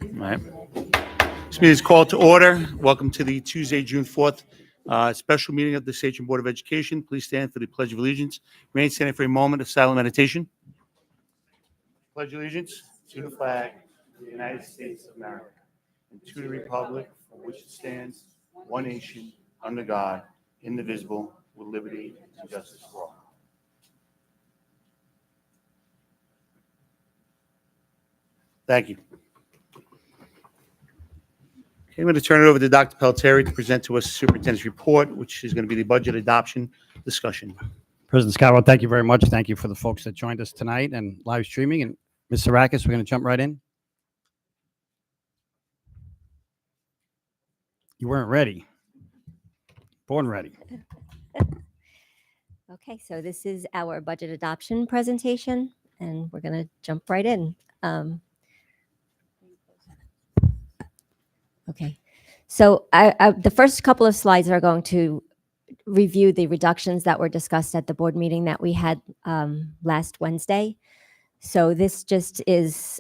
All right. This meeting is called to order. Welcome to the Tuesday, June 4th special meeting of the Sachem Board of Education. Please stand for the Pledge of Allegiance. Remain standing for a moment of silent meditation. Pledge allegiance to the flag of the United States of America and to the republic for which it stands, one nation, under God, indivisible, with liberty and justice for all. Thank you. Okay, I'm going to turn it over to Dr. Pellettieri to present to us the superintendent's report, which is going to be the budget adoption discussion. President Scott, thank you very much. Thank you for the folks that joined us tonight and live streaming. And Ms. Sarakis, we're going to jump right in. You weren't ready. Born ready. Okay, so this is our budget adoption presentation, and we're going to jump right in. Okay, so the first couple of slides are going to review the reductions that were discussed at the board meeting that we had last Wednesday. So this just is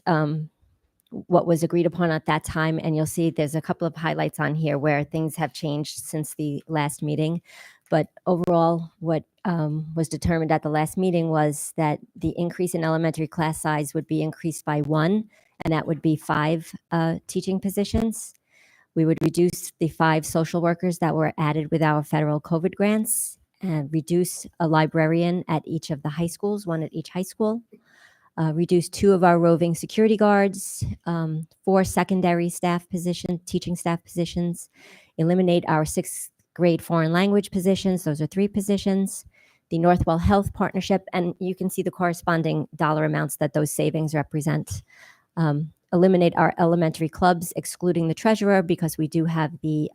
what was agreed upon at that time, and you'll see there's a couple of highlights on here where things have changed since the last meeting. But overall, what was determined at the last meeting was that the increase in elementary class size would be increased by 1, and that would be 5 teaching positions. We would reduce the 5 social workers that were added with our federal COVID grants and reduce a librarian at each of the high schools, 1 at each high school. Reduce 2 of our roving security guards, 4 secondary staff positions, teaching staff positions, eliminate our 6th grade foreign language positions. Those are 3 positions. The Northwell Health Partnership, and you can see the corresponding dollar amounts that those savings represent. Eliminate our elementary clubs, excluding the treasurer, because we do have the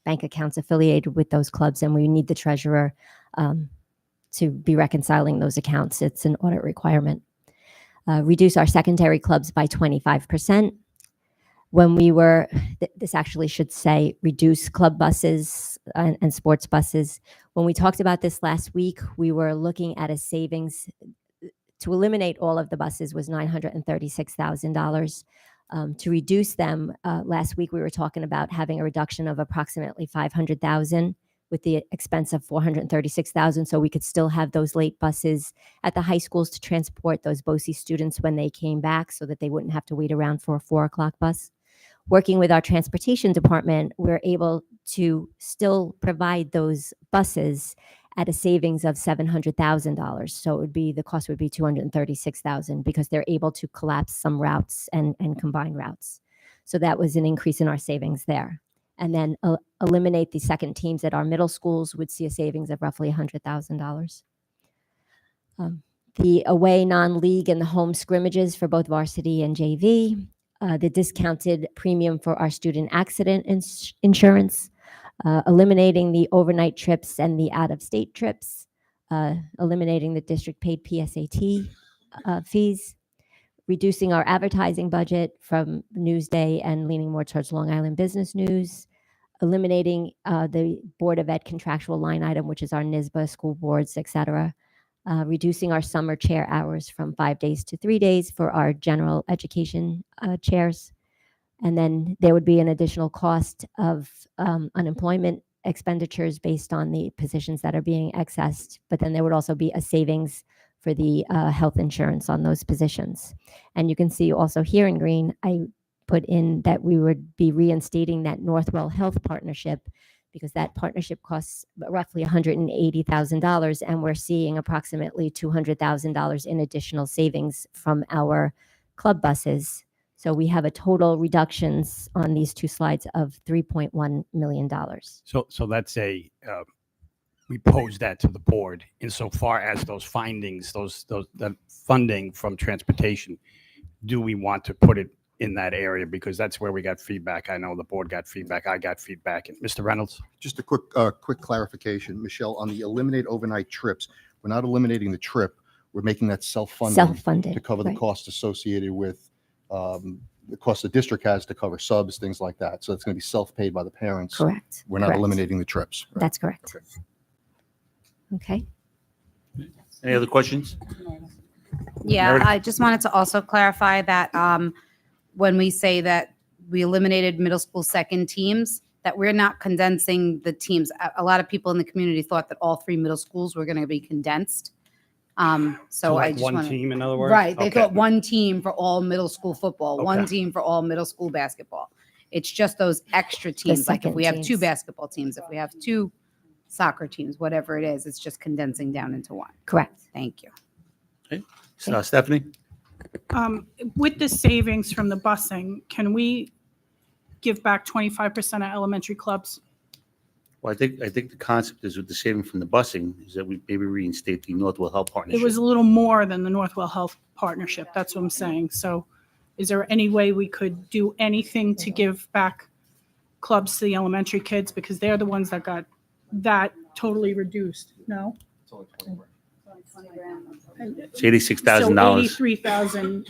bank accounts affiliated with those clubs, and we need the treasurer to be reconciling those accounts. It's an audit requirement. Reduce our secondary clubs by 25%. When we were, this actually should say reduce club buses and sports buses. When we talked about this last week, we were looking at a savings to eliminate all of the buses was $936,000. To reduce them, last week we were talking about having a reduction of approximately $500,000 with the expense of $436,000, so we could still have those late buses at the high schools to transport those BOCES students when they came back, so that they wouldn't have to wait around for a 4 o'clock bus. Working with our transportation department, we're able to still provide those buses at a savings of $700,000. So it would be, the cost would be $236,000 because they're able to collapse some routes and combine routes. So that was an increase in our savings there. And then eliminate the second teams at our middle schools would see a savings of roughly $100,000. The away non-league and the home scrimmages for both varsity and JV, the discounted premium for our student accident insurance, eliminating the overnight trips and the out-of-state trips, eliminating the district-paid PSAT fees, reducing our advertising budget from Newsday and leaning more towards Long Island Business News, eliminating the Board of Ed contractual line item, which is our NYSBA, school boards, et cetera, reducing our summer chair hours from 5 days to 3 days for our general education chairs. And then there would be an additional cost of unemployment expenditures based on the positions that are being accessed, but then there would also be a savings for the health insurance on those positions. And you can see also here in green, I put in that we would be reinstating that Northwell Health Partnership because that partnership costs roughly $180,000, and we're seeing approximately $200,000 in additional savings from our club buses. So we have a total reductions on these 2 slides of $3.1 million. So that's a, we pose that to the board insofar as those findings, that funding from transportation, do we want to put it in that area? Because that's where we got feedback. I know the board got feedback. I got feedback. And Mr. Reynolds? Just a quick clarification, Michelle, on the eliminate overnight trips, we're not eliminating the trip. We're making that self-funded to cover the costs associated with the cost the district has to cover subs, things like that. So it's going to be self-paid by the parents. Correct. We're not eliminating the trips. Right? That's correct. Okay. Any other questions? Yeah, Meredith? I just wanted to also clarify that when we say that we eliminated middle school second teams, that we're not condensing the teams. A lot of people in the community thought that all 3 middle schools were going to be condensed. So I like just one want team, in other words? Right. They Okay. thought one team for all middle school football, one Okay. team for all middle school basketball. It's just those extra teams. Like if second we have 2 teams. basketball teams, if we have 2 soccer teams, whatever it is, it's just condensing down into one. Correct. Thank you. So, Stephanie? With the savings from the busing, can we give back 25% of elementary clubs? Well, I think the concept is with the saving from the busing is that we maybe reinstate the Northwell Health Partnership. It was a little more than the Northwell Health Partnership. That's what I'm saying. So is there any way we could do anything to give back clubs to the elementary kids? Because they're the ones that got that totally reduced. No? It's $86,000. So 83,000,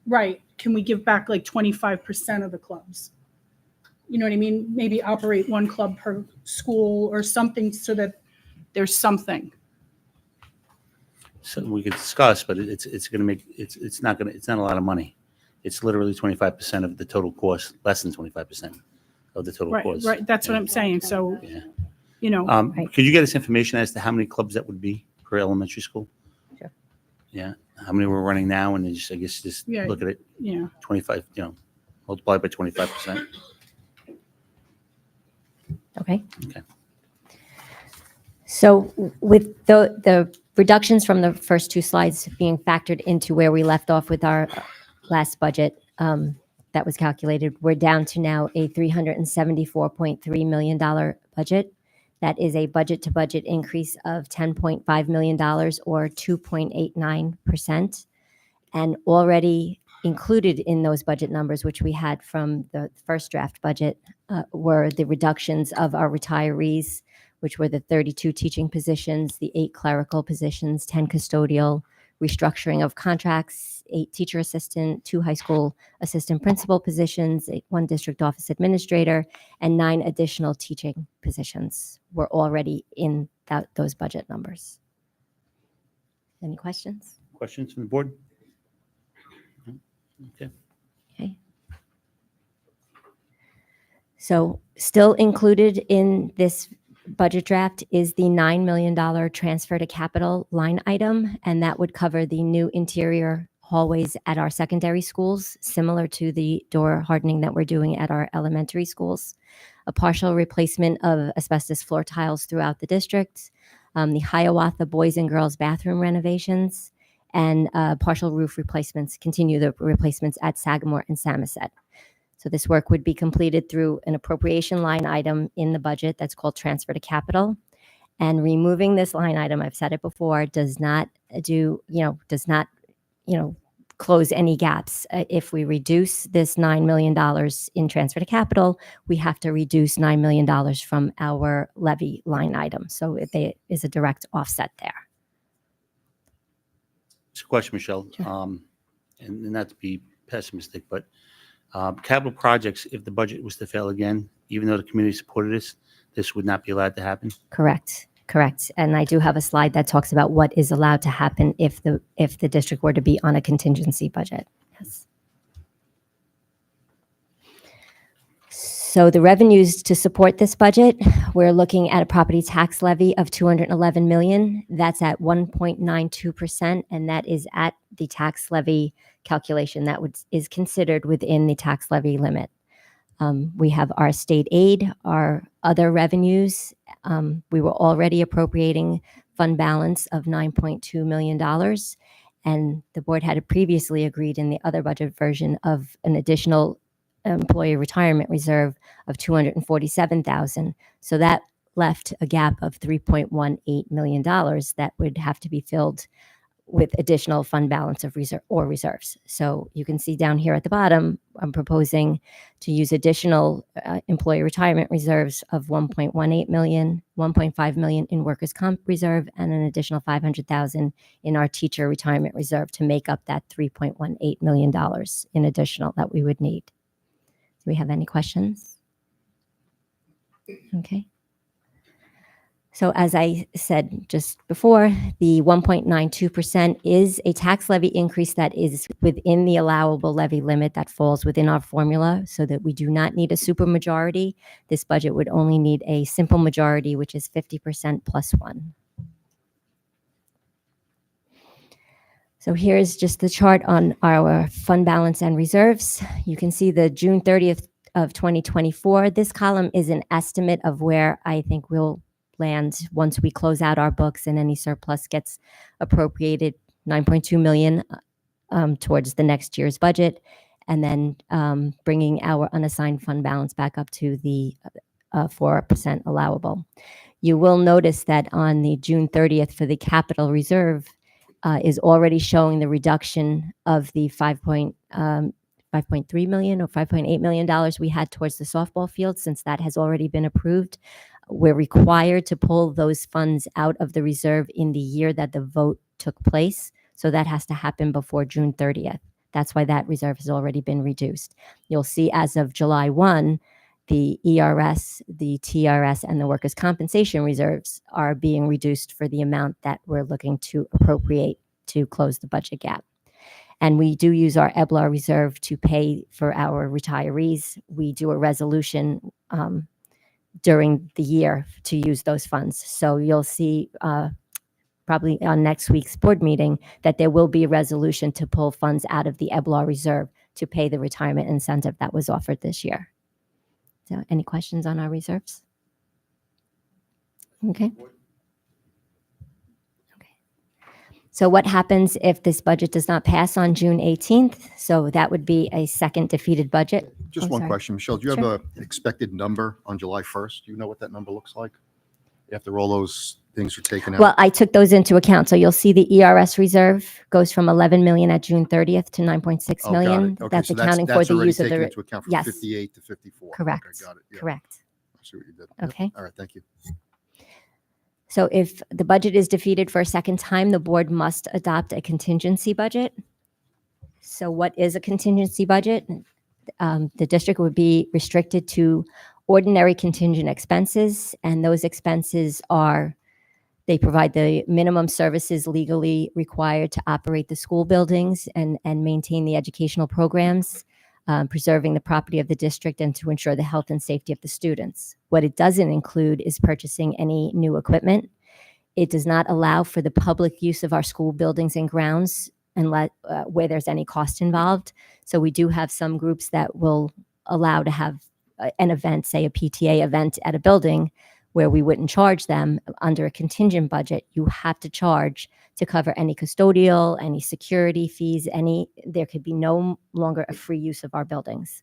right. Can we give back like 25% of the clubs? You know what I mean? Maybe operate one club per school or something so that there's something. So we could discuss, but it's going to make, it's not a lot of money. It's literally 25% of the total cost, less than 25% of the total Right, cost. right. That's what I'm saying. So, Yeah. you know, Right. Could you get us information as to how many clubs that would be per elementary school? Sure. Yeah. How many we're running now? And then just, I guess, just Yeah. look at it, yeah. 25, multiply by 25%. Okay. Okay. So with the reductions from the first 2 slides being factored into where we left off with our last budget that was calculated, we're down to now a $374.3 million budget. That is a budget-to-budget increase of $10.5 million or 2.89%. And already included in those budget numbers, which we had from the first draft budget, were the reductions of our retirees, which were the 32 teaching positions, the 8 clerical positions, 10 custodial, restructuring of contracts, 8 teacher assistant, 2 high school assistant principal positions, 1 district office administrator, and 9 additional teaching positions were already in those budget numbers. Any questions? Questions from the board? No? Okay. Okay. So still included in this budget draft is the $9 million transfer to capital line item, and that would cover the new interior hallways at our secondary schools, similar to the door hardening that we're doing at our elementary schools, a partial replacement of asbestos floor tiles throughout the district, the Hiawatha boys and girls bathroom renovations, and partial roof replacements, continue the replacements at Sagamore and Samoset. So this work would be completed through an appropriation line item in the budget that's called transfer to capital. And removing this line item, I've said it before, does not close any gaps. If we reduce this $9 million in transfer to capital, we have to reduce $9 million from our levy line item. So there is a direct offset there. It's a question, Michelle. Sure. And not to be pessimistic, but capital projects, if the budget was to fail again, even though the community supported this would not be allowed to happen? Correct. And I do have a slide that talks about what is allowed to happen if the district were to be on a contingency budget. Yes. So the revenues to support this budget, we're looking at a property tax levy of $211 million. That's at 1.92%, and that is at the tax levy calculation that is considered within the tax levy limit. We have our state aid, our other revenues. We were already appropriating fund balance of $9.2 million, and the board had previously agreed in the other budget version of an additional employee retirement reserve of $247,000. So that left a gap of $3.18 million that would have to be filled with additional fund balance of reserves. So you can see down here at the bottom, I'm proposing to use additional employee retirement reserves of $1.18 million, $1.5 million in workers' comp reserve, and an additional $500,000 in our teacher retirement reserve to make up that $3.18 million in additional that we would need. Do we have any questions? Okay. So as I said just before, the 1.92% is a tax levy increase that is within the allowable levy limit that falls within our formula, so that we do not need a supermajority. This budget would only need a simple majority, which is 50% plus one. So here's just the chart on our fund balance and reserves. You can see the June 30th of 2024. This column is an estimate of where I think we'll land once we close out our books and any surplus gets appropriated, 9.2 million towards the next year's budget, and then bringing our unassigned fund balance back up to the 4% allowable. You will notice that on the June 30th for the capital reserve is already showing the reduction of the 5.3 million or $5.8 million we had towards the softball field, since that has already been approved. We're required to pull those funds out of the reserve in the year that the vote took place. So that has to happen before June 30th. That's why that reserve has already been reduced. You'll see as of July 1, the ERS, the TRS, and the workers' compensation reserves are being reduced for the amount that we're looking to appropriate to close the budget gap. And we do use our EBLAR reserve to pay for our retirees. We do a resolution during the year to use those funds. So you'll see probably on next week's board meeting that there will be a resolution to pull funds out of the EBLAR reserve to pay the retirement incentive that was offered this year. So any questions on our reserves? Okay. So what happens if this budget does not pass on June 18th? So that would be a second defeated budget. Just Oh, one sorry. question, Michelle. Do you Sure. have an expected number on July 1st? Do you know what that number looks like? After all those things are taken out? Well, I took those into account. So you'll see the ERS reserve goes from 11 million at June 30th to 9.6 Oh, got it. million. Okay, That's so accounting for that's the already use of taken the, into account from yes. 58 to 54. Correct. Okay, got it. Yeah, Correct. I see what you did. Yep. Okay. All right, thank you. So if the budget is defeated for a second time, the board must adopt a contingency budget. So what is a contingency budget? The district would be restricted to ordinary contingent expenses, and those expenses are, they provide the minimum services legally required to operate the school buildings and maintain the educational programs, preserving the property of the district, and to ensure the health and safety of the students. What it doesn't include is purchasing any new equipment. It does not allow for the public use of our school buildings and grounds unless where there's any cost involved. So we do have some groups that will allow to have an event, say a PTA event at a building, where we wouldn't charge them. Under a contingent budget, you have to charge to cover any custodial, any security fees, there could be no longer a free use of our buildings.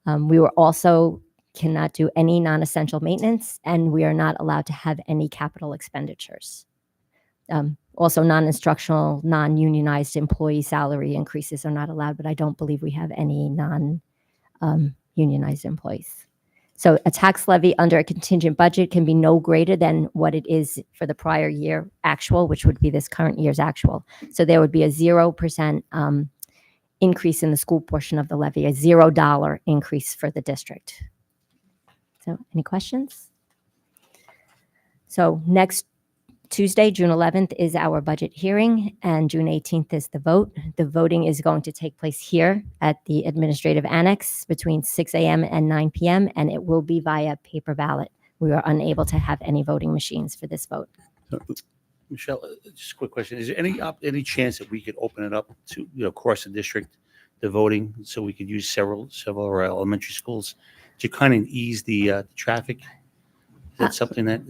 We were also cannot do any non-essential maintenance, and we are not allowed to have any capital expenditures. Also, non-instructional, non-unionized employee salary increases are not allowed, but I don't believe we have any non-unionized employees. So a tax levy under a contingent budget can be no greater than what it is for the prior year actual, which would be this current year's actual. So there would be a 0% increase in the school portion of the levy, a $0 increase for the district. So any questions? So next Tuesday, June 11th, is our budget hearing, and June 18th is the vote. The voting is going to take place here at the Administrative Annex between 6 a.m. and 9 p.m., and it will be via paper ballot. We are unable to have any voting machines for this vote. Michelle, just a quick question. Is there any chance that we could open it up to, across the district, the voting, so we could use several of our elementary schools to kind of ease the traffic? Is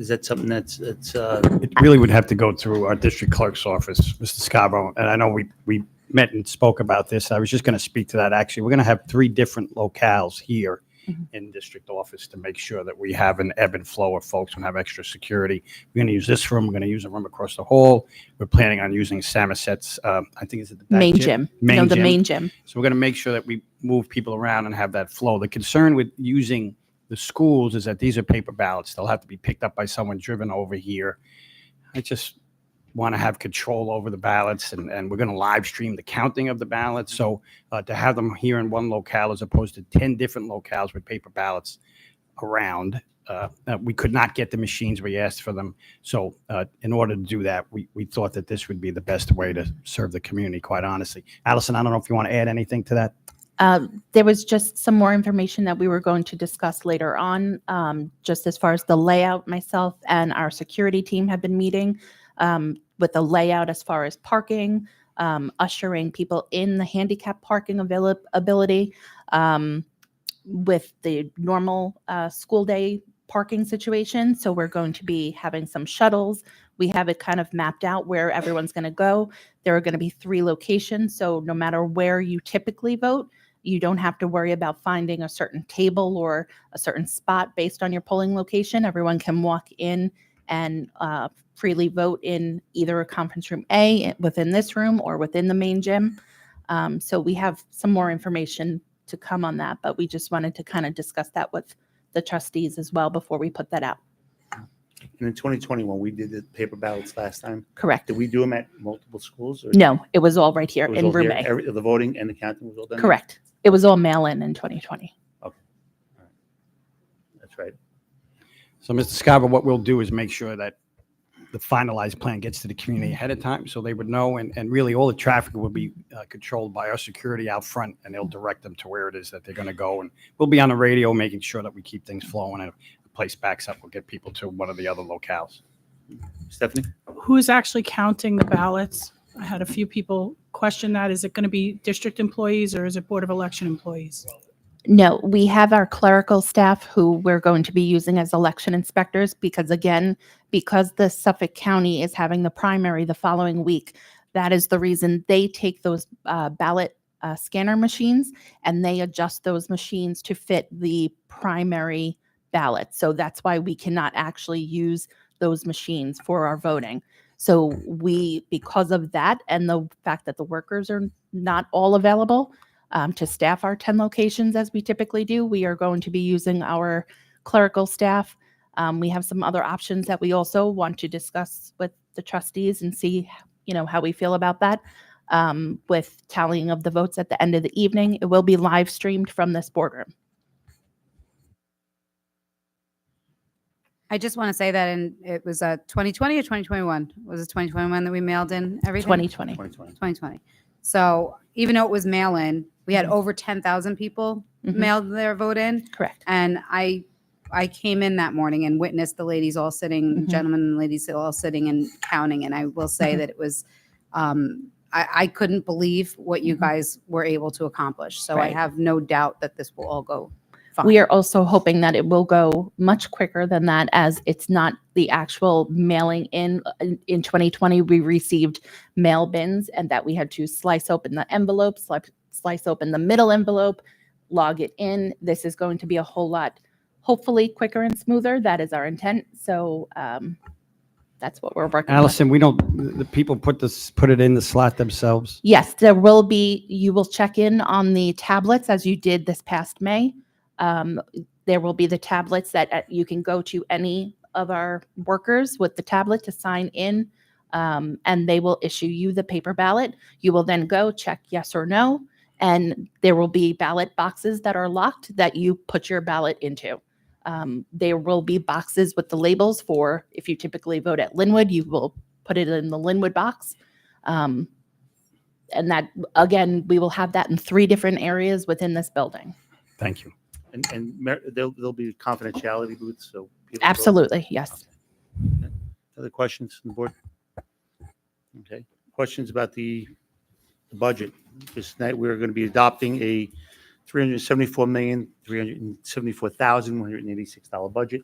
that something that's It really would have to go through our district clerk's office, Mr. Scarborough. And I know we met and spoke about this. I was just going to speak to that. Actually, we're going to have 3 different locales here in district office to make sure that we have an ebb and flow of folks and have extra security. We're going to use this room. We're going to use a room across the hall. We're planning on using Samoset's, I think it's at the back Main gym. The main gym. So we're going to make sure that we move people around and have that flow. The concern with using the schools is that these are paper ballots. They'll have to be picked up by someone driven over here. I just want to have control over the ballots, and we're going to live stream the counting of the ballots. So to have them here in one locale as opposed to 10 different locales with paper ballots, around. We could not get the machines. We asked for them. So in order to do that, we thought that this would be the best way to serve the community, quite honestly. Allison, I don't know if you want to add anything to that. There was just some more information that we were going to discuss later on, just as far as the layout. Myself and our security team have been meeting with the layout as far as parking, ushering people in the handicap parking ability, with the normal school day parking situation. So we're going to be having some shuttles. We have it kind of mapped out where everyone's going to go. There are going to be 3 locations. So no matter where you typically vote, you don't have to worry about finding a certain table or a certain spot based on your polling location. Everyone can walk in and freely vote in either a conference room A within this room or within the main gym. So we have some more information to come on that, but we just wanted to kind of discuss that with the trustees as well before we put that out. And in 2021, we did the paper ballots last time. Correct. Did we do them at multiple schools? Or No, it was all right here it was in all room here? A. The voting and the counting was all done? there? Correct. It was all mail-in 2020. That's right. So, Mr. Scarborough, what we'll do is make sure that the finalized plan gets to the community ahead of time so they would know. And really all the traffic will be controlled by our security out front, and they'll direct them to where it is that they're going to go. And we'll be on the radio making sure that we keep things flowing. And if the place backs up, we'll get people to one of the other locales. Stephanie? Who's actually counting the ballots? I had a few people question that. Is it going to be district employees or is it Board of Election employees? No, we have our clerical staff who we're going to be using as election inspectors because, again, because the Suffolk County is having the primary the following week, that is the reason they take those ballot scanner machines and they adjust those machines to fit the primary ballot. So that's why we cannot actually use those machines for our voting. So we, because of that and the fact that the workers are not all available, to staff our 10 locations as we typically do, we are going to be using our clerical staff. We have some other options that we also want to discuss with the trustees and see, how we feel about that. With tallying of the votes at the end of the evening, it will be live streamed from this boardroom. I just want to say that it was 2020 or 2021? Was it 2021 that we mailed in everything? 2020. 2020. 2020. So even though it was mail-in, we had over 10,000 people mailed their vote in. Correct. And I came in that morning and witnessed the ladies all sitting, gentlemen and ladies all sitting and counting. And I will say that it was, I couldn't believe what you guys were able to accomplish. So Right. I have no doubt that this will all go fine. We are also hoping that it will go much quicker than that, as it's not the actual mailing in. In 2020, we received mail bins and that we had to slice open the envelope, slice open the middle envelope, log it in. This is going to be a whole lot, hopefully quicker and smoother. That is our intent. So that's what we're working on. Allison, the people put it in the slot themselves. Yes, there will be, you will check in on the tablets as you did this past May. There will be the tablets that you can go to any of our workers with the tablet to sign in, and they will issue you the paper ballot. You will then go check yes or no, and there will be ballot boxes that are locked that you put your ballot into. There will be boxes with the labels for, if you typically vote at Linwood, you will put it in the Linwood box. And that, again, we will have that in 3 different areas within this building. Thank you. And there'll be confidentiality booths, so people. Absolutely, yes. Other questions from the board? Okay. Questions about the budget? This night, we're going to be adopting a $374,374,186 budget.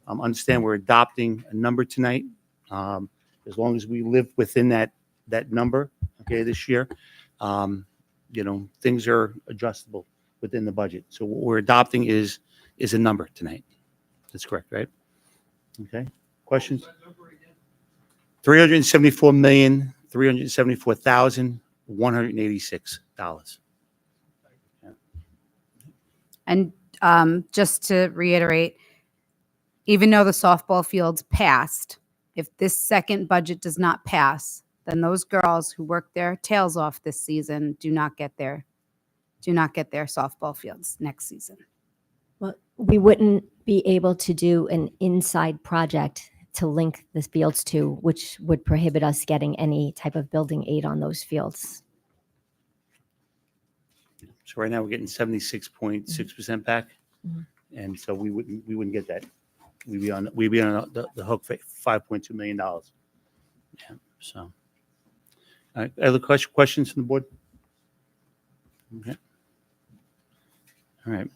Understand we're adopting a number tonight. As long as we live within that number, okay, this year, things are adjustable within the budget. So what we're adopting is a number tonight. That's correct, right? Okay. Questions? $374,374,186. And just to reiterate, even though the softball fields passed, if this second budget does not pass, then those girls who worked their tails off this season do not get their softball fields next season. Well, we wouldn't be able to do an inside project to link the fields to, which would prohibit us getting any type of building aid on those fields. So right now we're getting 76.6% back. Mhm. And so we wouldn't get that. We'd be on the hook for $5.2 million. Yeah, so. All right, other questions from the board? Okay. All right.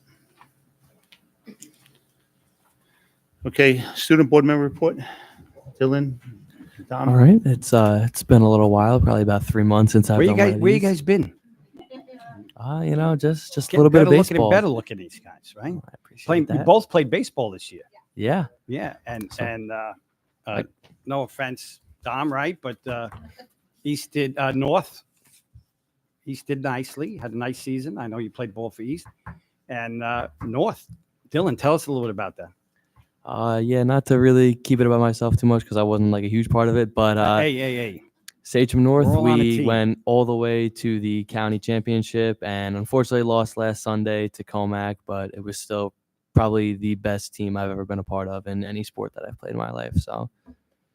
Okay, student board member report. Dylan, Dom. All right, it's been a little while, probably about 3 months since I've Where you done one guys? of Where you these. guys been? Just a Getting little bit of better looking and baseball. better looking these guys, right? I appreciate Playing, we that. both played baseball this year. Yeah, Yeah, and So- no offense, Dom, right? But East did North. East did nicely. Had a nice season. I know you played ball for East and North. Dylan, tell us a little bit about that. yeah. Not to really keep it about myself too much because I wasn't like a huge part of it, but Hey. Sachem North, We're all on a we team. went all the way to the county championship, and unfortunately lost last Sunday to Comac. But it was still probably the best team I've ever been a part of in any sport that I've played in my life. So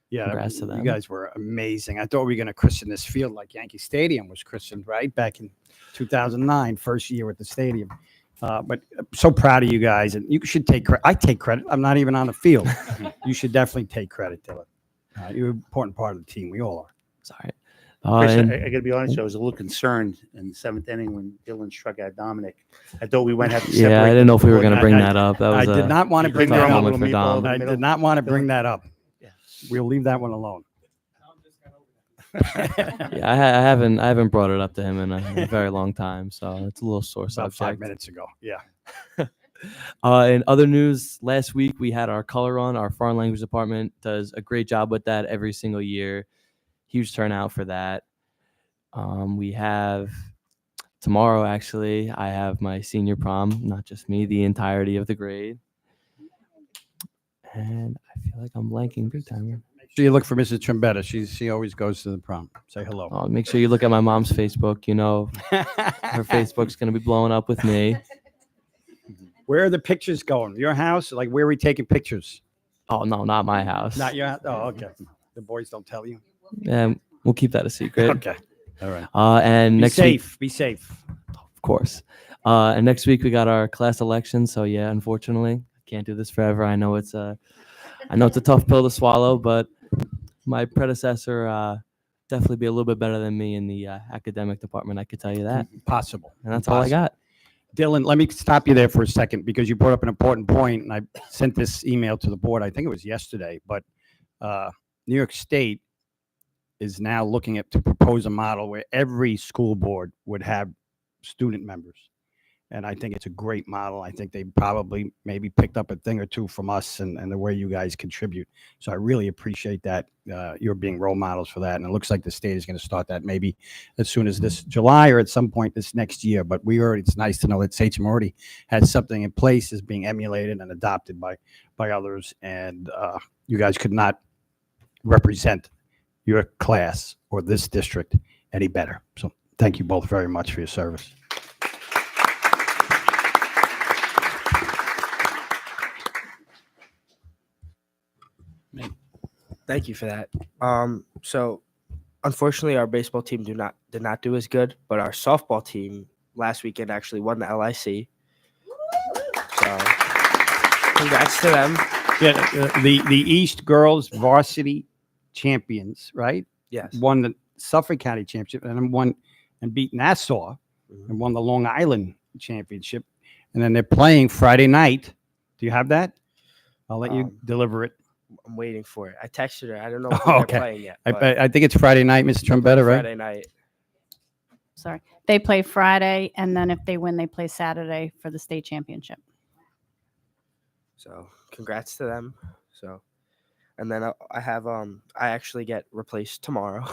Yeah, Congrats to you them. guys were amazing. I thought we were going to christen this field like Yankee Stadium was christened, right? Back in 2009, first year at the stadium. But I'm so proud of you guys. And you should take credit. I take credit. I'm not even on the field. You should definitely take credit, Dylan. You're an important part of the team. We all are. sorry. Chris, And- I got to be honest, I was a little concerned in the seventh inning when Dylan struck out Dominic. I thought we went have to yeah, separate. I didn't know if we were the going to board. bring I- that up. That I was did not want to You bring bring that down a up. little moment for meatball. Dom. I did not want to bring that up. Yeah. We'll leave that one alone. Yeah, I haven't brought it up to him in a very long time, so it's a little sore About 5 subject. minutes ago. Yeah. In other news, last week we had our color run. Our foreign language department does a great job with that every single year. Huge turnout for that. We have tomorrow, actually, I have my senior prom, not just me, the entirety of the grade. And I feel like I'm blanking big time. So you look for Mrs. Trombetta. She always goes to the prom. Say hello. Make sure you look at my mom's Facebook. You know, her Facebook's going to be blowing up with me. Where are the pictures going? Your house? Like, where are we taking pictures? Oh, no, not my house. Not your house? Oh, okay. The boys don't tell you? We'll keep that a secret. Okay. All right. And Be next week, safe. Be safe. of course. And next week we got our class election. So yeah, unfortunately, I can't do this forever. I know it's a tough pill to swallow, but my predecessor definitely be a little bit better than me in the academic department. I could tell you that. Possible. And that's all I got. Dylan, let me stop you there for a second because you brought up an important point, and I sent this email to the board. I think it was yesterday, but New York State is now looking to propose a model where every school board would have student members. And I think it's a great model. I think they probably maybe picked up a thing or two from us and the way you guys contribute. So I really appreciate that you're being role models for that. And it looks like the state is going to start that maybe as soon as this July or at some point this next year. But it's nice to know that Sachem already has something in place, is being emulated and adopted by others. And you guys could not represent your class or this district any better. So thank you both very much for your service. Thank you for that. So unfortunately our baseball team did not do as good, but our softball team last weekend actually won the LIC. So congrats to them. Yeah, the East girls varsity champions, right? Yes. Won the Suffolk County Championship and then won and beat Nassau and won the Long Island Championship. And then they're playing Friday night. Do you have that? I'll let you deliver it. I'm waiting for it. I texted her. I don't know if Oh, they're okay. playing yet. but I think it's Friday night, Mr. Trombetta, right? Friday night. Sorry. They play Friday, and then if they win, they play Saturday for the state championship. So congrats to them. So, and then I have I actually get replaced tomorrow,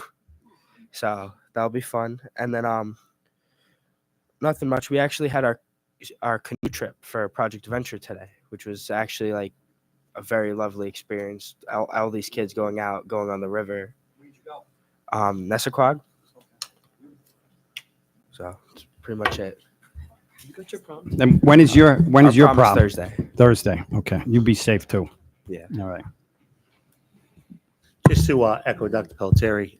so that'll be fun. And then nothing much. We actually had our canoe trip for Project Adventure today, which was actually like a very lovely experience. All these kids going on the river. Where'd you go? Nessaquag. So that's pretty much it. And when is your Our prom is prom? Thursday. Thursday. Okay. You be safe too. Yeah. All right. Just to echo Dr. Pelletieri,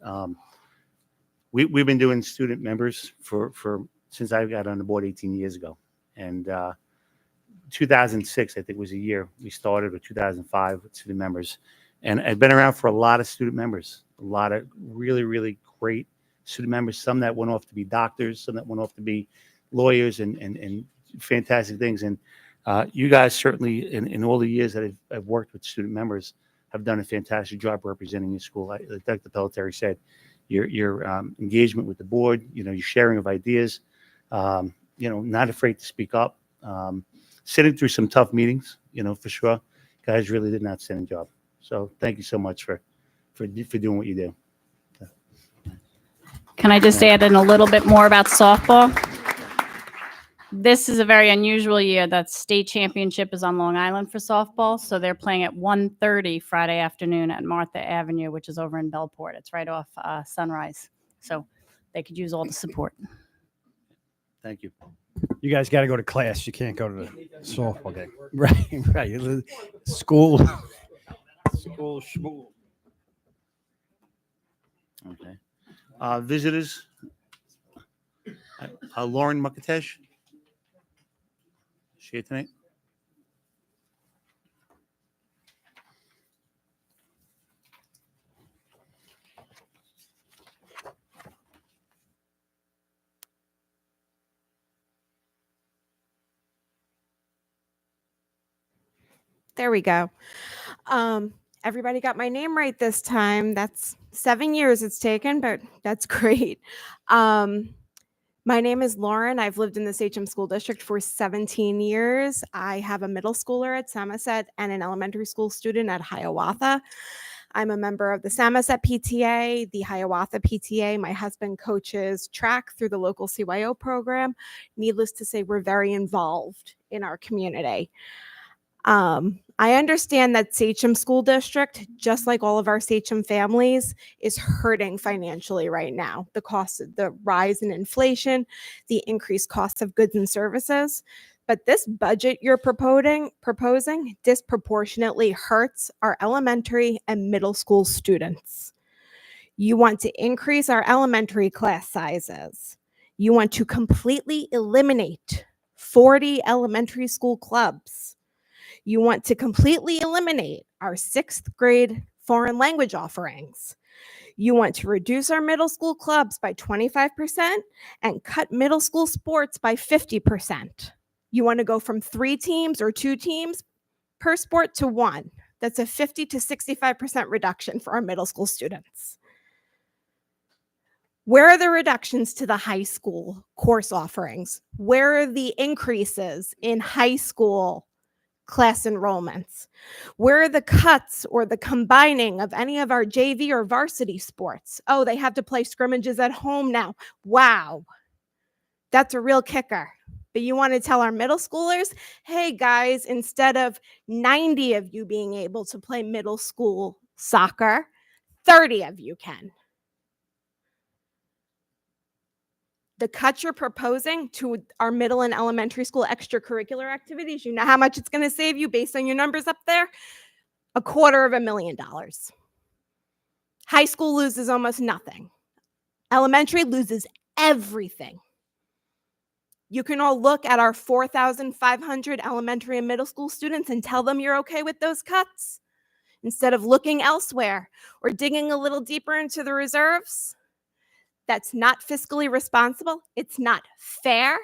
we've been doing student members for since I got on the board 18 years ago. And 2006, I think, was the year we started, or 2005 with student members. And I've been around for a lot of student members, a lot of really, really great student members, some that went off to be doctors, some that went off to be lawyers and fantastic things. And you guys certainly, in all the years that I've worked with student members, have done a fantastic job representing your school. Like Dr. Pelletieri said, your engagement with the board, your sharing of ideas, not afraid to speak up, sitting through some tough meetings, for sure. Guys really did an outstanding job. So thank you so much for doing what you do. Can I just add in a little bit more about softball? This is a very unusual year that state championship is on Long Island for softball. So they're playing at 1:30 Friday afternoon at Martha Avenue, which is over in Bellport. It's right off Sunrise. So they could use all the support. Thank you. You guys got to go to class. You can't go to the softball game. Right. Right. School. School. Okay. Visitors, Lauren Mukatesh. She here tonight? There we go. Everybody got my name right this time. That's 7 years it's taken, but that's great. My name is Lauren. I've lived in the Sachem School District for 17 years. I have a middle schooler at Samoset and an elementary school student at Hiawatha. I'm a member of the Samoset PTA, the Hiawatha PTA. My husband coaches track through the local CYO program. Needless to say, we're very involved in our community. I understand that Sachem School District, just like all of our Sachem families, is hurting financially right now. The cost of the rise in inflation, the increased cost of goods and services. But this budget you're proposing disproportionately hurts our elementary and middle school students. You want to increase our elementary class sizes. You want to completely eliminate 40 elementary school clubs. You want to completely eliminate our 6th grade foreign language offerings. You want to reduce our middle school clubs by 25% and cut middle school sports by 50%. You want to go from 3 teams or 2 teams per sport to 1. That's a 50 to 65% reduction for our middle school students. Where are the reductions to the high school course offerings? Where are the increases in high school class enrollments? Where are the cuts or the combining of any of our JV or varsity sports? Oh, they have to play scrimmages at home now. Wow. That's a real kicker. But you want to tell our middle schoolers, hey guys, instead of 90 of you being able to play middle school soccer, 30 of you can. The cuts you're proposing to our middle and elementary school extracurricular activities, you know how much it's going to save you based on your numbers up there? $250,000. High school loses almost nothing. Elementary loses everything. You can all look at our 4,500 elementary and middle school students and tell them you're okay with those cuts instead of looking elsewhere or digging a little deeper into the reserves. That's not fiscally responsible. It's not fair.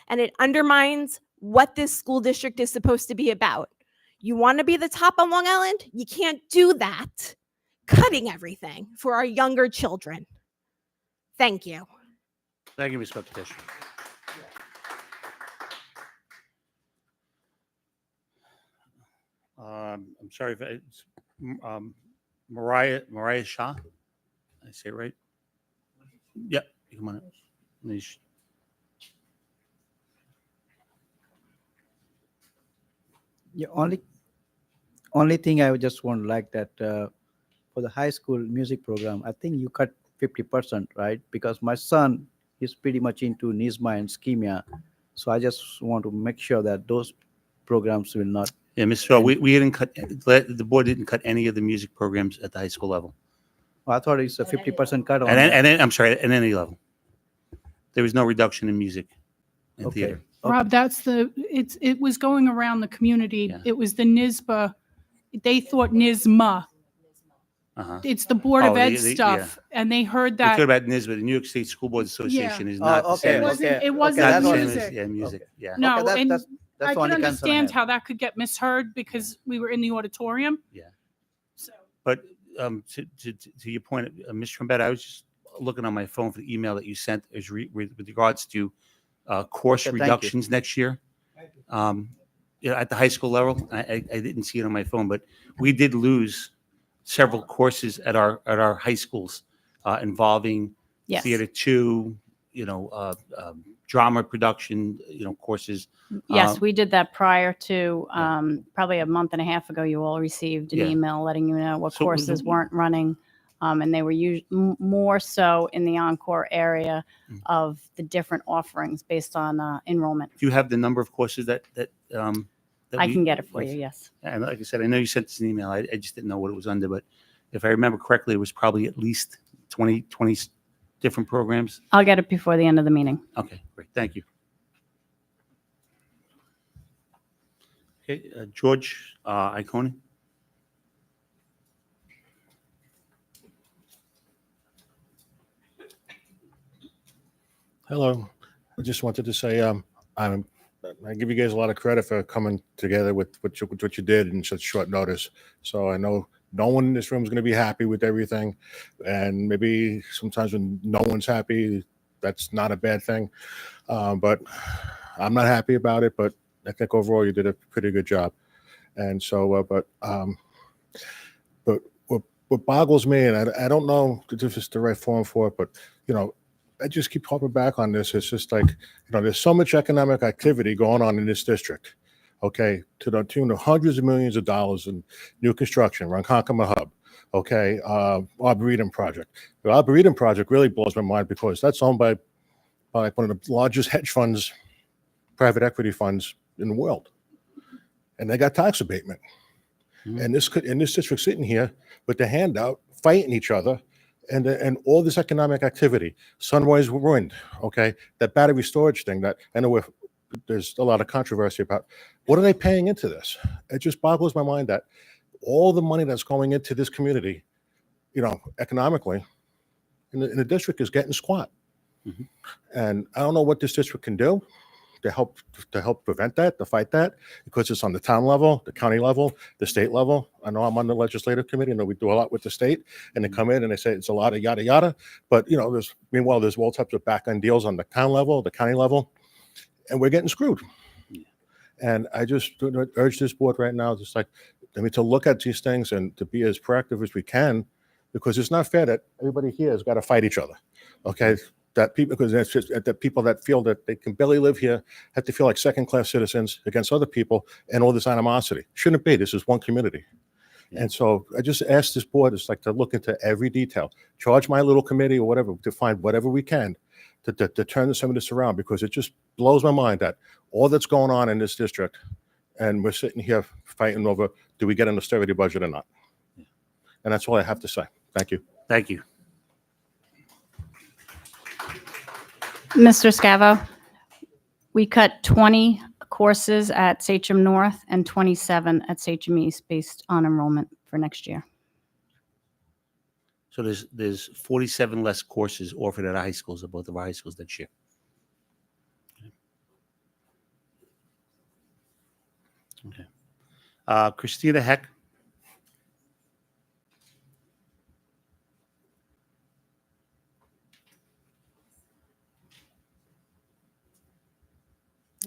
And it undermines what this school district is supposed to be about. You want to be the top on Long Island? You can't do that. Cutting everything for our younger children. Thank you. Thank you, Ms. Mukatesh. I'm sorry if it's Mariah Shah. I say it right? Yep. Come on. Nish. Yeah, only thing I would just want like that for the high school music program, I think you cut 50%, right? Because my son is pretty much into NISMA and ischemia. So I just want to make sure that those programs will not. Yeah, Mr. Shaw, we didn't cut, the board didn't cut any of the music programs at the high school level. I thought it's a 50% cut on And that. then, I'm sorry, at any level. There was no reduction in music and Okay. theater. Rob, it was going around the community. Yeah. It was the NISBA. They thought NISMA. Uh-huh. It's the Board of Oh, Ed yeah. stuff. And they heard We talked that. about NISBA, the New York State School Board Association is not the okay, same as. wasn't- it okay, wasn't Not that's the what- same as, music. yeah, music, Okay. yeah. No, Okay, and that's I the only can concern I understand have. how that could get misheard because we were in the auditorium. Yeah. So, But to your point, Mr. Trombetta, I was just looking on my phone for the email that you sent with regards to course Okay, thank you. reductions next year. At the high school level, I didn't see it on my phone, but we did lose several courses at our high schools involving Yes. theater 2, drama production, courses. Yes, we did that prior to, probably a month and a half ago, you all received an Yeah. email letting you know what So was courses it- weren't running. And they were more so in the Encore area of the different offerings based on enrollment. Do you have the number of courses that I can get it for you, yes. And like I said, I know you sent us an email. I just didn't know what it was under, but if I remember correctly, it was probably at least 20 different programs. I'll get it before the end of the meeting. Okay, great. Thank you. Okay, George Iconi. Hello. I just wanted to say I give you guys a lot of credit for coming together with what you did in such short notice. So I know no one in this room is going to be happy with everything, and maybe sometimes when no one's happy, that's not a bad thing. But I'm not happy about it. But I think overall you did a pretty good job. And so, but what boggles me, and I don't know if this is the right form for it, but I just keep harping back on this. It's just like, there's so much economic activity going on in this district, okay, to the tune of hundreds of millions of dollars in new construction, Ronkonkoma Hub, okay, Arboretum Project. The Arboretum Project really blows my mind because that's owned by one of the largest hedge funds, private equity funds in the world. And they got tax abatement. And this district sitting here with the handout, fighting each other, and all this economic activity, Sunrise Wind, okay, that battery storage thing that I know there's a lot of controversy about. What are they paying into this? It just boggles my mind that all the money that's going into this community, economically, in the district is getting squat. Mm-hmm. And I don't know what this district can do to help prevent that, to fight that, because it's on the town level, the county level, the state level. I know I'm on the legislative committee. I know we do a lot with the state, and they come in and they say it's a lot of yada yada. But meanwhile, there's all types of back end deals on the town level, the county level, and we're getting screwed. And I just urge this board right now, to look at these things and to be as proactive as we can, because it's not fair that everybody here has got to fight each other. Okay. That people, because that's just that people that feel that they can barely live here have to feel like second-class citizens against other people, and all this animosity shouldn't be. This is one community, and so I just ask this board to look into every detail, charge my little committee or whatever to find whatever we can to turn some of this around, because it just blows my mind that all that's going on in this district, and we're sitting here fighting over, do we get an austerity budget or not? And that's all I have to say. Thank you. Thank you. Mr. Scavo, we cut 20 courses at Sachem North and 27 at Sachem East based on enrollment for next year. So there's 47 less courses offered at our high schools, at both of our high schools next year. Okay. Christina Heck.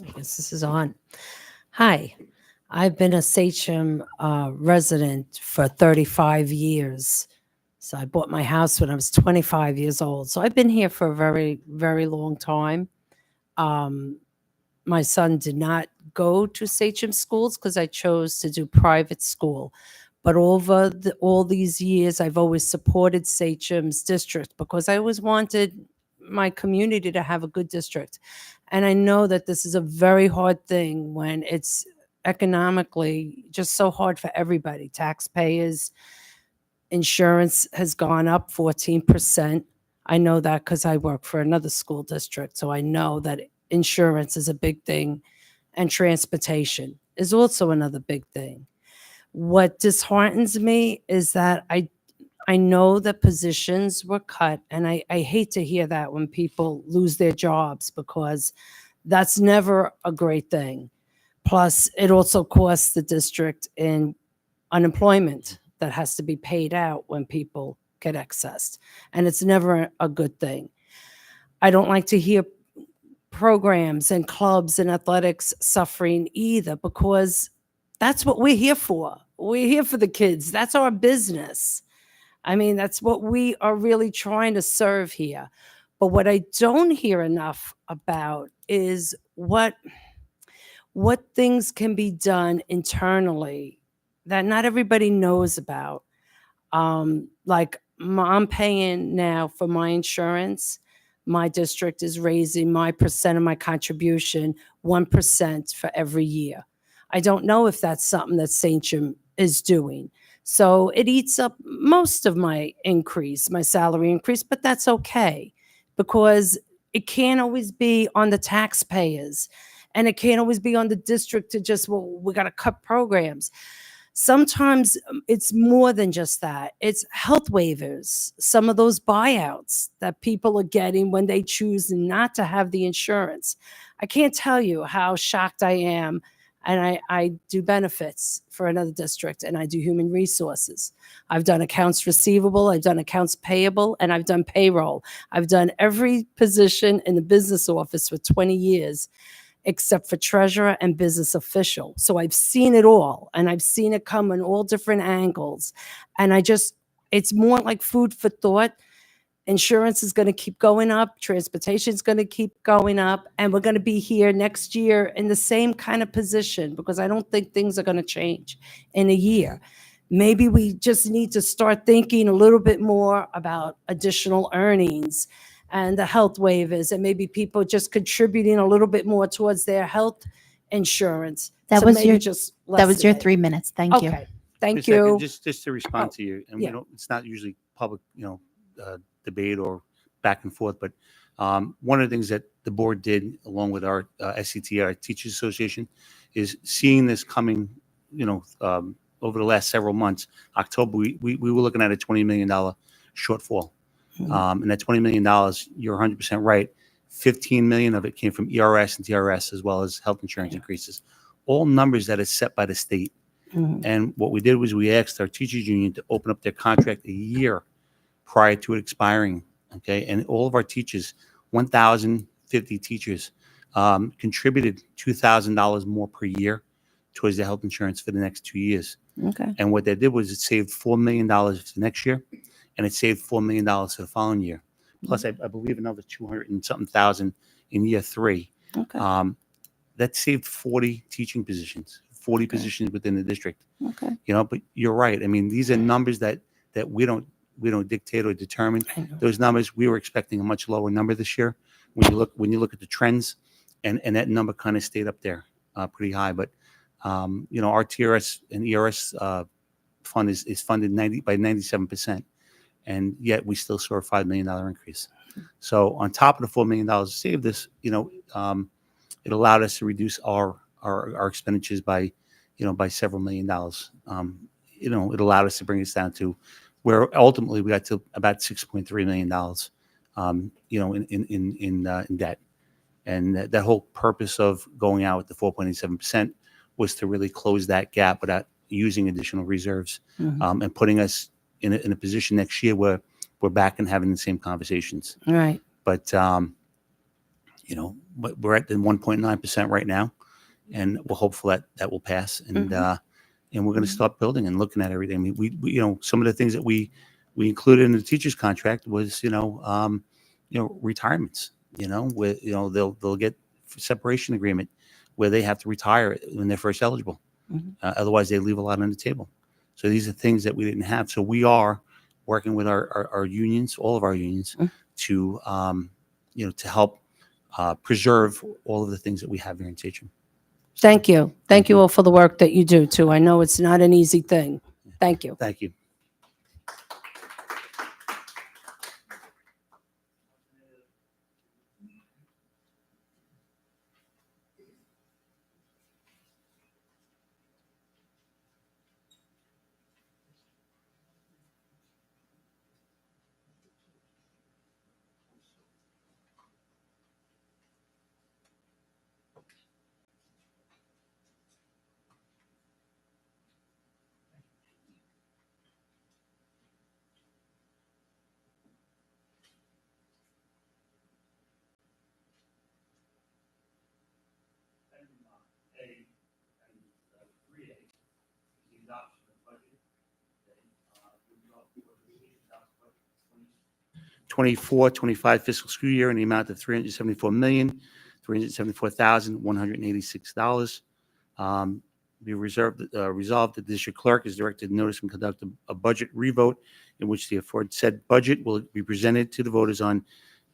I guess this is on. Hi, I've been a Sachem resident for 35 years. So I bought my house when I was 25 years old. So I've been here for a very, very long time. My son did not go to Sachem schools because I chose to do private school. But over all these years, I've always supported Sachem's district because I always wanted my community to have a good district. And I know that this is a very hard thing when it's economically just so hard for everybody. Taxpayers, insurance has gone up 14%. I know that because I work for another school district. So I know that insurance is a big thing, and transportation is also another big thing. What disheartens me is that I know that positions were cut, and I hate to hear that when people lose their jobs, because that's never a great thing. Plus, it also costs the district in unemployment that has to be paid out when people get accessed, and it's never a good thing. I don't like to hear programs and clubs and athletics suffering either, because that's what we're here for. We're here for the kids. That's our business. I mean, that's what we are really trying to serve here. But what I don't hear enough about is what things can be done internally that not everybody knows about. Like I'm paying now for my insurance. My district is raising my percent of my contribution 1% for every year. I don't know if that's something that St. Jim is doing. So it eats up most of my increase, my salary increase, but that's okay, because it can't always be on the taxpayers, and it can't always be on the district to just, well, we got to cut programs. Sometimes it's more than just that. It's health waivers, some of those buyouts that people are getting when they choose not to have the insurance. I can't tell you how shocked I am. And I do benefits for another district, and I do human resources. I've done accounts receivable, I've done accounts payable, and I've done payroll. I've done every position in the business office for 20 years, except for treasurer and business official. So I've seen it all, and I've seen it come in all different angles. And it's more like food for thought. Insurance is going to keep going up. Transportation is going to keep going up. And we're going to be here next year in the same kind of position, because I don't think things are going to change in a year. Maybe we just need to start thinking a little bit more about additional earnings and the health waivers, and maybe people just contributing a little bit more towards their health insurance. That So was maybe your just that was your lessen it. 3 minutes. Thank you. Okay, thank Just a second, you. just to respond to you, and yeah. it's not usually public, debate or back and forth, but one of the things that the board did, along with our SCT, our Teachers Association, is seeing this coming, over the last several months. October, we were looking at a $20 million shortfall. And that $20 million, you're 100% right. 15 million of it came from ERS and TRS, as well as health insurance increases. All numbers that is set by the state. And what we did was we asked our teachers union to open up their contract a year prior to it expiring. Okay. And all of our teachers, 1,050 teachers, contributed $2,000 more per year towards the health insurance for the next 2 years. Okay. And what they did was it saved $4 million for next year, and it saved $4 million for the following year. Plus, I believe another 200 and something thousand in year 3. Okay. That saved 40 teaching positions, 40 positions within the district. Okay. But you're right. I mean, these are numbers that we don't dictate or determine. Those numbers, we were expecting a much lower number this year. When you look at the trends, and that number kind of stayed up there pretty high. But our TRS and ERS fund is funded by 97%, and yet we still saw a $5 million increase. So on top of the $4 million saved this, it allowed us to reduce our expenditures by several $1 million. It allowed us to bring us down to where ultimately we got to about $6.3 million, in debt. And that whole purpose of going out with the 4.87% was to really close that gap without using additional reserves, and putting us in a position next year where we're back and having the same conversations. Right. But we're at the 1.9% right now, and we're hopeful that will pass. And we're going to start building and looking at everything. I mean, we some of the things that we included in the teacher's contract was retirements. With they'll get separation agreement where they have to retire when they're first eligible. Otherwise, they leave a lot on the table. So these are things that we didn't have. So we are working with our unions, all of our unions, to to help preserve all of the things that we have here in Sachem. Thank you. Thank you all for the work that you do too. I know it's not an easy thing. Thank you. Thank you. '24-25 fiscal school year in the amount of $374,374,186. Be resolved that the district clerk is directed to notice and conduct a budget revote in which the aforesaid budget will be presented to the voters on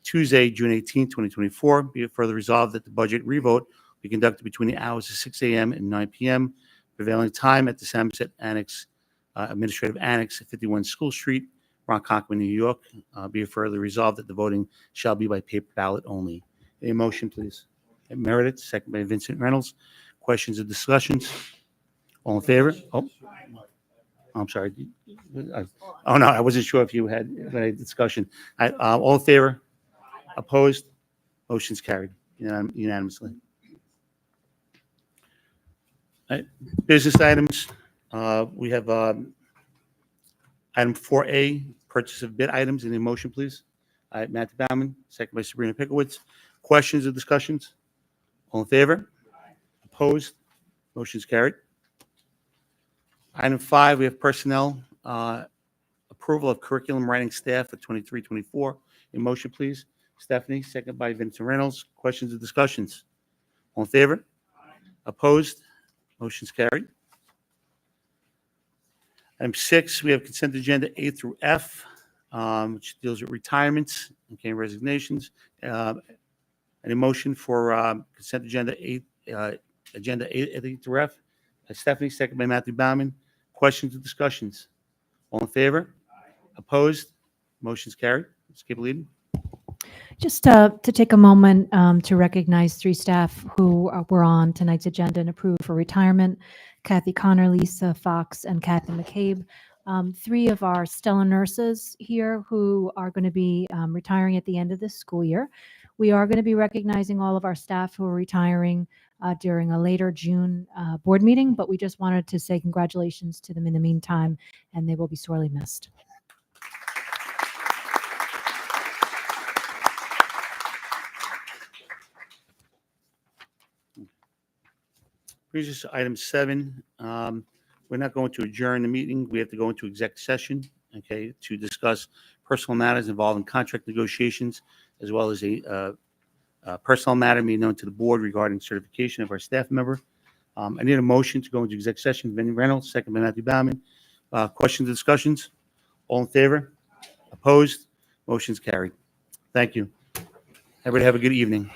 Tuesday, June 18, 2024. Be it further resolved that the budget revote be conducted between the hours of 6 a.m. and 9 p.m. prevailing time at the Samoset Annex, Administrative Annex at 51 School Street, Ronkonkoma, New York. Be it further resolved that the voting shall be by paper ballot only. A motion, please. Meredith, second by Vincent Reynolds. Questions or discussions? All in favor? Oh, I'm sorry. Oh, no, I wasn't sure if you had a discussion. All in favor? Opposed? Motion's carried unanimously. All right, business items. We have item 4A, purchase of bid items. In the motion, please. Matthew Bauman, second by Sabrina Pickowitz. Questions or discussions? All in favor? Opposed? Motion's carried. Item 5, we have personnel, approval of curriculum writing staff for 23-24. In motion, please. Stephanie, second by Vincent Reynolds. Questions or discussions? All in favor? Opposed? Motion's carried. Item 6, we have consent agenda A through F, which deals with retirements and resignations. Any motion for consent agenda A through F? Stephanie, second by Matthew Bauman. Questions or discussions? All in favor? Opposed? Motion's carried. Let's keep leading. Just to take a moment to recognize 3 staff who were on tonight's agenda and approved for retirement: Kathy Connor, Lisa Fox, and Kathy McCabe. 3 of our stellar nurses here who are going to be retiring at the end of this school year. We are going to be recognizing all of our staff who are retiring during a later June board meeting, but we just wanted to say congratulations to them in the meantime, and they will be sorely missed. Brings us to item 7. We're not going to adjourn the meeting. We have to go into exec session, okay, to discuss personal matters involving contract negotiations, as well as a personal matter made known to the board regarding certification of our staff member. I need a motion to go into exec session. Vinnie Reynolds, second by Matthew Bauman. Questions or discussions? All in favor? Opposed? Motion's carried. Thank you. Everybody have a good evening.